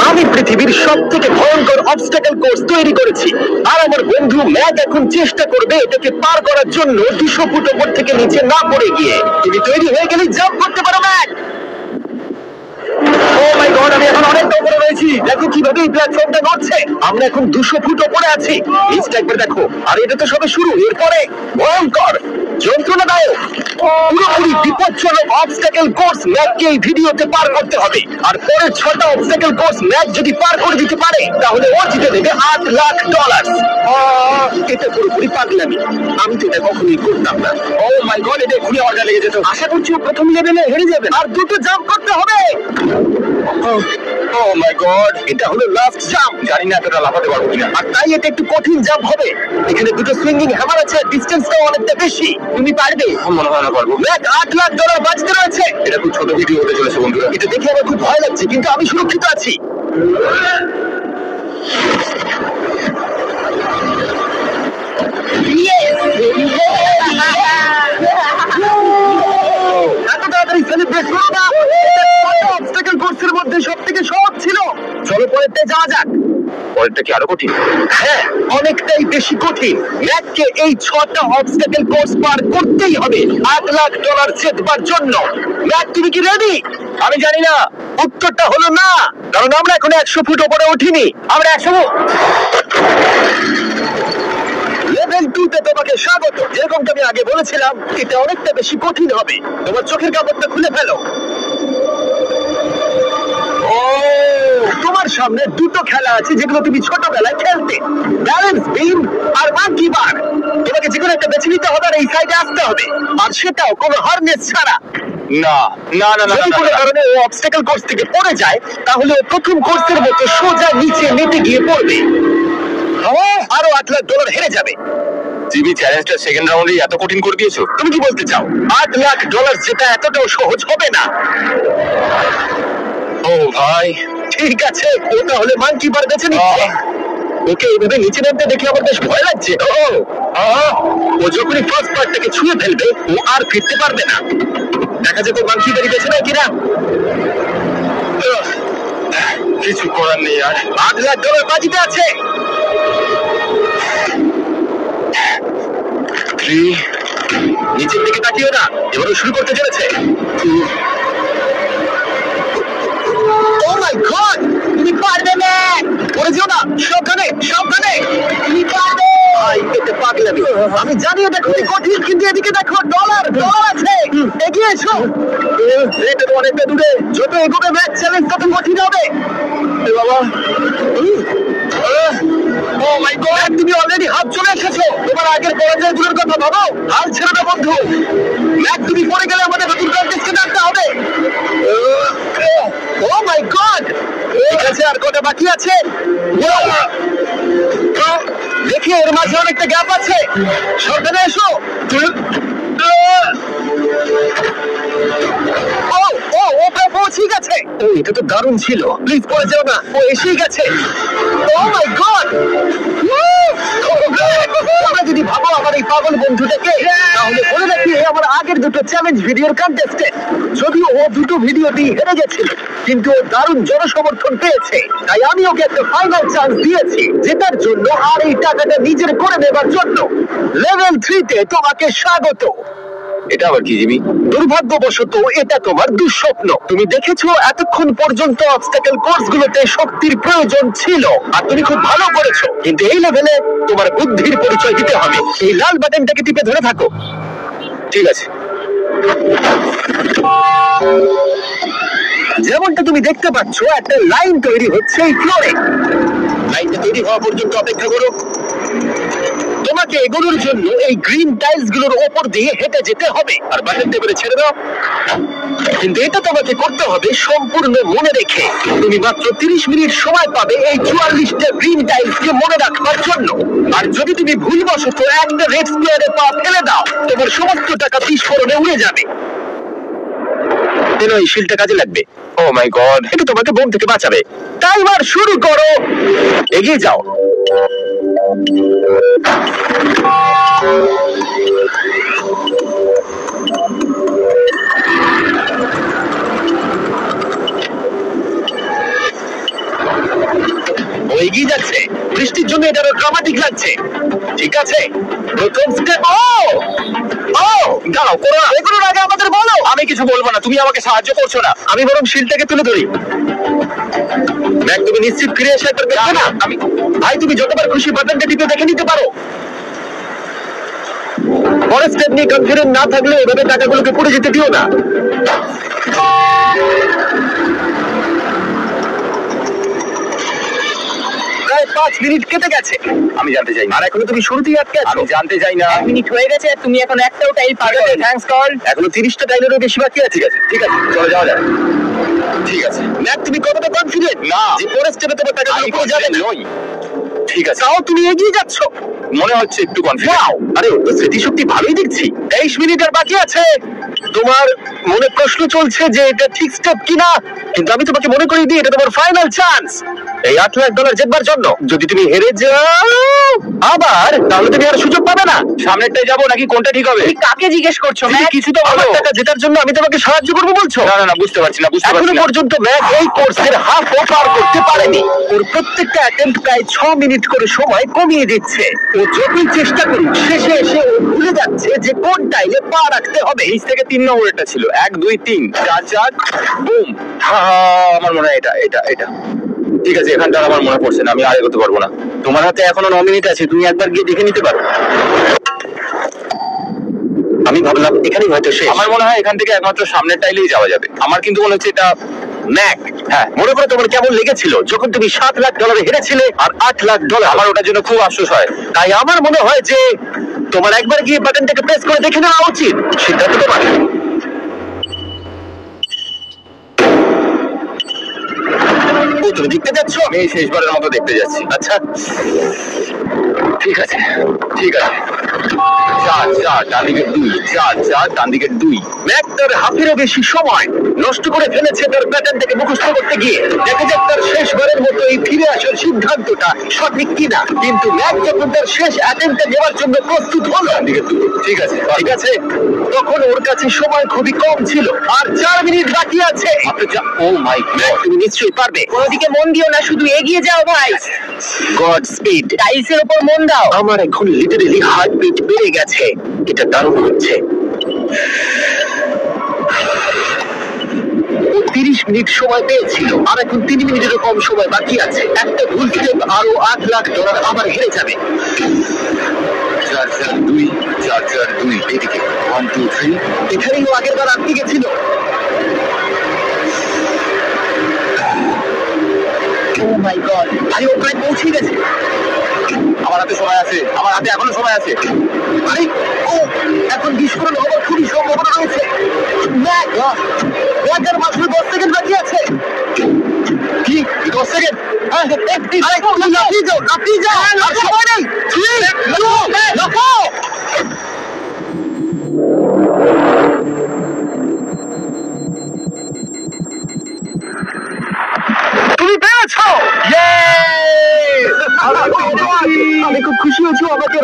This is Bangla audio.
আমি পৃথিবীর সবথেকে ভয়ঙ্কর অবস্টাকেল কোর্স তৈরি করেছি, আর আমার বন্ধু ম্যাক এখন চেষ্টা করবে এটাকে পার করার জন্য 200 ফুট উপর থেকে নিচে না পড়ে গিয়ে। তুমি তৈরি হয়ে গেলে জাম্প করতে পারো ম্যাক। ও মাই গড, আমি এখন অনেক উপরে রয়েছি। দেখো কিভাবে এই প্ল্যাটফর্মটা নড়ছে। আমরা এখন 200 ফুট উপরে আছি। নিচটা একবার দেখো। আর এটা তো সবে শুরু, এরপরে ভয়ঙ্কর যন্ত্রণাদায়ক পুরোপুরি বিপজ্জনক অবস্টাকেল কোর্স ম্যাককে এই ভিডিওতে পার করতে হবে। আর পরের 6টা অবস্টাকেল কোর্স ম্যাক যদি পার করে দিতে পারে তাহলে ও জিতে নেবে $8,00,000। এটা পুরোপুরি পাগলামি, আমি তো এটা কখনোই করতাম না। ও মাই গড, এটা ঘুরে অর্ডার লেগে যেত। আশা করছি ও প্রথম লেভেলে হেরে যাবে। আর দুটো জাম্প করতে হবে। ও মাই গড, এটা হলো লাস্ট জাম্প। জানি না এতটা লাফাতে পারবো কিনা, আর তাই এটা একটু কঠিন জাম্প হবে। এখানে দুটো সুইঙ্গিং হ্যামার আছে, ডিসটেন্সটাও অনেকটা বেশি। তুমি পারবে? মনে হয় না পারবো। ম্যাক $8,00,000 বাঁচতে রয়েছে। এটা খুব ছোট ভিডিও হতে চলেছে বন্ধুরা। এটা দেখে আমার খুব ভয় লাগছে, কিন্তু আমি সুরক্ষিত আছি। এত তাড়াতাড়ি সেলিব্রেট করো না। অবস্টাকেল কোর্সের মধ্যে সবথেকে সহজ ছিল। চলো পরেরটা যাওয়া যাক। পরেরটা কি আরো কঠিন? হ্যাঁ, অনেকটাই বেশি কঠিন। ম্যাককে এই 6টা অবস্টাকেল কোর্স পার করতেই হবে $8,00,000 জেতবার জন্য। ম্যাক, তুমি কি রেডি? আমি জানি না। উত্তরটা হলো না, কারণ আমরা এখন 100 ফুট উপরে উঠিনি। আমরা 100 লেভেল 2 তে তোমাকে স্বাগত। যেরকমটা আমি আগে বলেছিলাম, এটা অনেকটা বেশি কঠিন হবে। তোমার চোখের কাপড়টা খুলে ফেলো। ও, তোমার সামনে দুটো খেলা আছে যেগুলো তুমি ছোটবেলায় খেলতে, ব্যালেন্স বিম আর মাঙ্কি বার। তোমাকে যেকোনো একটা বেছে নিতে হবে আর এই সাইডে আসতে হবে, আর সেটাও কোনো হারনেস ছাড়া। না না না না, যদি কোনো কারণে ও অবস্টাকেল কোর্স থেকে পড়ে যায় তাহলে ও প্রথম কোর্সের মতো সোজা নিচে নেমে গিয়ে পড়বে। আরো $8,00,000 হেরে যাবে। জিবি, চ্যালেঞ্জটা সেকেন্ড রাউন্ডে এত কঠিন করে দিয়েছো। তুমি কি বলতে চাও $8,00,000 যেটা এতটাও সহজ হবে না? ও ভাই, ঠিক আছে, ও তাহলে মাঙ্কি বার বেছে নিচ্ছে। ওকে এইভাবে নিচে নামতে দেখে আমার বেশ ভয় লাগছে। ও যখনই ফার্স্ট পার্টটাকে ছুঁয়ে ফেলবে ও আর ফিরতে পারবে না। দেখা যাক ও মাঙ্কি বাড়ি বেছে নেয় কিনা। কিছু করার নেই, আর $8,00,000 বাজিতে আছে। 3, নিচের দিকে তাকিও না, এবারে শুরু করতে চলেছে। ও মাই গড, তুমি পারবে না। পড়ে যেও না, সাবধানে সাবধানে। তুমি পারবে। ভাই, এটা পাগলামি। আমি জানি এটা খুবই কঠিন, কিন্তু এদিকে দেখো, ডলার আছে। এগিয়ে এসো। এটা তো অনেকটা দূরে। যত এগোবে ম্যাচ চ্যালেঞ্জ তত কঠিন হবে। বাবা, ও মাই গড, তুমি অলরেডি হাত চলে এসেছো। তোমার আগের পরাজয়গুলোর কথা ভাবো। হাল ছেড়ে না বন্ধু। ম্যাক, তুমি পড়ে গেলে আমাদের নতুন কন্টেস্টেন্ট আনতে হবে। ও মাই গড, ঠিক আছে, আর কটা বাকি আছে? দেখি এর মাঝে অনেকটা গ্যাপ আছে। সাবধানে এসো। পৌঁছে গেছে। ও, এটা তো দারুণ ছিল। প্লিজ পড়ে যাও না, ও এসেই গেছে। ও মাই গড, তোমরা যদি ভাবো আমার এই পাগল বন্ধুটাকে, তাহলে বলে রাখি আমার আগের দুটো চ্যালেঞ্জ ভিডিওর কন্টেস্টেন্ট। যদিও ও দুটো ভিডিওটি হেরে গেছিল, কিন্তু ও দারুণ জনসমর্থন পেয়েছে, তাই আমি ওকে একটা ফাইনাল চান্স দিয়েছি জেতার জন্য আর এই টাকাটা নিজের করে নেবার জন্য। লেভেল 3 তে তোমাকে স্বাগত। এটা আবার কি জিমি? দুর্ভাগ্যবশত এটা তোমার দুঃস্বপ্ন। তুমি দেখেছো এতক্ষণ পর্যন্ত অবস্টাকেল কোর্সগুলোতে শক্তির প্রয়োজন ছিল, আর তুমি খুব ভালো করেছো, কিন্তু এই লেভেলে তোমার বুদ্ধির পরিচয় দিতে হবে। এই লাল বাটনটাকে টিপে ধরে থাকো। ঠিক আছে। যেমনটা তুমি দেখতে পাচ্ছ, একটা লাইন তৈরি হচ্ছে এই ফ্লোরে। লাইনটা তৈরি হওয়া পর্যন্ত অপেক্ষা করো। তোমাকে এগোনোর জন্য এই গ্রিন টাইলস গুলোর ওপর দিয়ে হেঁটে যেতে হবে, আর বাটন টেবিলে ছেড়ে দাও। কিন্তু এটা তোমাকে করতে হবে সম্পূর্ণ মনে রেখে। তুমি মাত্র 30 মিনিট সময় পাবে এই 44টা গ্রিন টাইলস কে মনে রাখবার জন্য। আর যদি তুমি ভুলবশত একটা রেড স্কোয়ারে পা ফেলে দাও, তোমার সমস্ত টাকা বিস্ফোরণে উড়ে যাবে। এই শিলটা কাজে লাগবে। ও মাই গড, এটা তোমাকে বোম থেকে বাঁচাবে। টাইমার শুরু করো, এগিয়ে যাও। এগিয়ে যাচ্ছে। বৃষ্টির জন্য এটা আরো ড্রামাটিক লাগছে। ঠিক আছে, প্রথম স্টেপ। ও দাঁড়াও, করো না। এগুলোর আগে আমাদের বলো। আমি কিছু বলবো না, তুমি আমাকে সাহায্য করছো না। আমি বরং শিলটাকে তুলে ধরি। ম্যাক, তুমি নিশ্চিত ফিরে এসে একবার দেখবে না? আমি ভাই, তুমি যতবার খুশি বাটনটা টিপে দেখে নিতে পারো। পরের স্টেপ নিয়ে কনফিডেন্ট না থাকলে এভাবে টাকাগুলোকে পড়ে যেতে দিও না। প্রায় 5 মিনিট কেটে গেছে। আমি জানতে চাই, আর এখনো তুমি শুরুতেই আটকে আছো। আমি জানতে চাই না। 1 মিনিট হয়ে গেছে, তুমি এখন একটাও টাইল পারবে না। Thanks call. এখনো 30টা টাইলেরও বেশি বাকি আছে। ঠিক আছে, চলে যাওয়া যাক। ঠিক আছে ম্যাক, তুমি কতটা কনফিডেন্ট না যে পরের স্টেপে তোমার টাকাগুলো পড়ে যাবে না? ঠিক আছে, তাও তুমি এগিয়ে যাচ্ছ। মনে হচ্ছে একটু কনফিডেন্ট। আরে ওর তো স্মৃতিশক্তি ভালোই দেখছি। 23 মিনিট আর বাকি আছে। তোমার মনে প্রশ্ন চলছে যে এটা ঠিক স্টেপ কিনা, কিন্তু আমি তোমাকে মনে করিয়ে দিই এটা তোমার ফাইনাল চান্স এই $8 লাখ জেতবার জন্য। যদি তুমি হেরে যাও আবার, তাহলে তুমি আর সুযোগ পাবে না। সামনেরটাই যাবো নাকি কোনটা ঠিক হবে? কাকে জিজ্ঞেস করছো? কিছু তো বলো। টাকা জেতার জন্য আমি তোমাকে সাহায্য করবো বলছো? না না, বুঝতে পারছি না। এখনো পর্যন্ত ম্যাক এই কোর্সের হাফ ও পার করতে পারেনি। ওর প্রত্যেকটা অ্যাটেম্প্ট প্রায় 6 মিনিট করে সময় কমিয়ে দিচ্ছে। ও যতই চেষ্টা করুক, শেষে এসে ও ভুলে যাচ্ছে যে কোন টাইলে পা রাখতে হবে। এই থেকে 3 নম্বরটা ছিল 1 2 3 4 4 বুম। আমার মনে হয় এটা ঠিক আছে। এখানটা আমার মনে পড়ছে না, আমি আর এগোতে পারবো না। তোমার হাতে এখনো 9 মিনিট আছে, তুমি একবার গিয়ে দেখে নিতে পারো। আমি ভাবলাম এখানেই হয়তো শেষ। আমার মনে হয় এখান থেকে একমাত্র সামনের টাইলেই যাওয়া যাবে। আমার কিন্তু মনে হচ্ছে এটা ম্যাক। হ্যাঁ, মনে করে তোমার কেমন লেগেছিল যখন তুমি $7 লাখ হেরেছিলে আর $8 লাখ? আমার ওটার জন্য খুব আফসোস হয়। তাই আমার মনে হয় যে তোমার একবার গিয়ে বাটনটাকে প্রেস করে দেখে নেওয়া উচিত। সিদ্ধান্ত তোমার। তুমি দেখতে যাচ্ছ? আমি শেষবারের মতো দেখতে যাচ্ছি। আচ্ছা ঠিক আছে। 4 ডান দিকের 2, 4 ডান দিকের 2। ম্যাক তার হাফেরও বেশি সময় নষ্ট করে ফেলেছে তার প্যাটার্নটাকে মুখস্থ করতে গিয়ে। দেখা যাক তার শেষবারের মতো এই ফিরে আসার সিদ্ধান্তটা সঠিক কিনা। কিন্তু ম্যাক যখন তার শেষ অ্যাটেম্পটা নেওয়ার জন্য প্রস্তুত হলো, ঠিক আছে, তখন ওর কাছে সময় খুবই কম ছিল আর 4 মিনিট বাকি আছে। ও মাই গড, তুমি নিশ্চয়ই পারবে। কোনদিকে মন দিও না, শুধু এগিয়ে যাও ভাই। God speed. টাইলসের উপর মন দাও। আমার এখন লিটারেলি হার্টবিট বেড়ে গেছে। এটা দারুণ হচ্ছে। 30 মিনিট সময় পেয়েছিল আর এখন 3 মিনিটেরও কম সময় বাকি আছে। একটা ভুল স্টেপ আরো $8 লাখ আবার হেরে যাবে। 4-4-2 এদিকে 1 2 3। এখানেই ও আগের বার আটকে গেছিল। ও মাই গড, আরে ও প্রায় পৌঁছে গেছে। আমার হাতে সময় আছে, আমার হাতে এখনো সময় আছে। আরে ও এখন বিস্ফোরণ হওয়ার খুবই সম্ভাবনা রয়েছে। ম্যাকের মাত্র 10 সেকেন্ড বাকি আছে। কি 10 সেকেন্ড? আপনি যাও, আর সময় নেই। তুমি পেরেছো। আমি খুব খুশি হয়েছি আমাকে